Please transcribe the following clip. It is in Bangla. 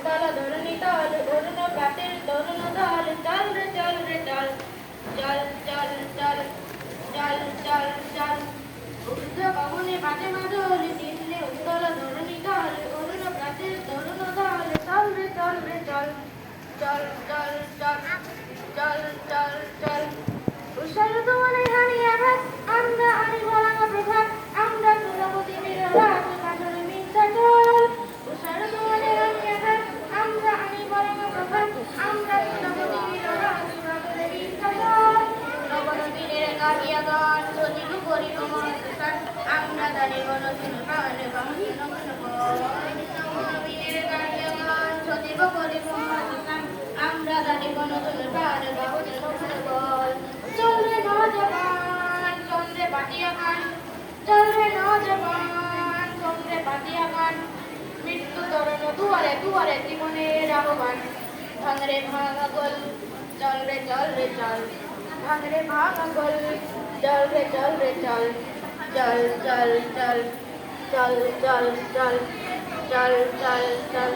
উত্তল ধরণী তল অরুণ প্রাতের তরুণ দল চল রে চল রে চল চল চল চল চল চল চল ঊর্ধ্ব গগনে বাজে মাদল নিম্নে উত্তল ধরণী তল অরুণ প্রাতের তরুণ দল চল রে চল রে চল চল চল চল চল চল চল উষার তোমারে হানি আভাস আমরা আনি ভরাঙা প্রভাত আমরা তুলবতী বিরহাত কাজলে মিথ্যা চল উষার তোমারে হানি আভাস আমরা আনি ভরাঙা প্রভাত আমরা তুলবতী বিরহাত কাজলে মিথ্যা চল নবনবীনের গাহিয়া গান সজীব করিব মহাতুষার আমরা দাঁড়িয়ে গণতিন প্রাণে বাহুন নবনবীনের গাহিয়া গান সজীব করিব মহাতুষার আমরা দাঁড়িয়ে গণতিন প্রাণে বাহুন চল রে নওজওয়ান চন্দ্রে পাতিয়া গান চল রে নওজওয়ান চন্দ্রে পাতিয়া গান মৃত্যু তরণ দুয়ারে দুয়ারে জীবনের আহ্বান ভাঙ রে ভাঙা গোল চল রে চল রে চল ভাঙ রে ভাঙা গোল চল রে চল রে চল চল চল চল চল চল চল চল চল চল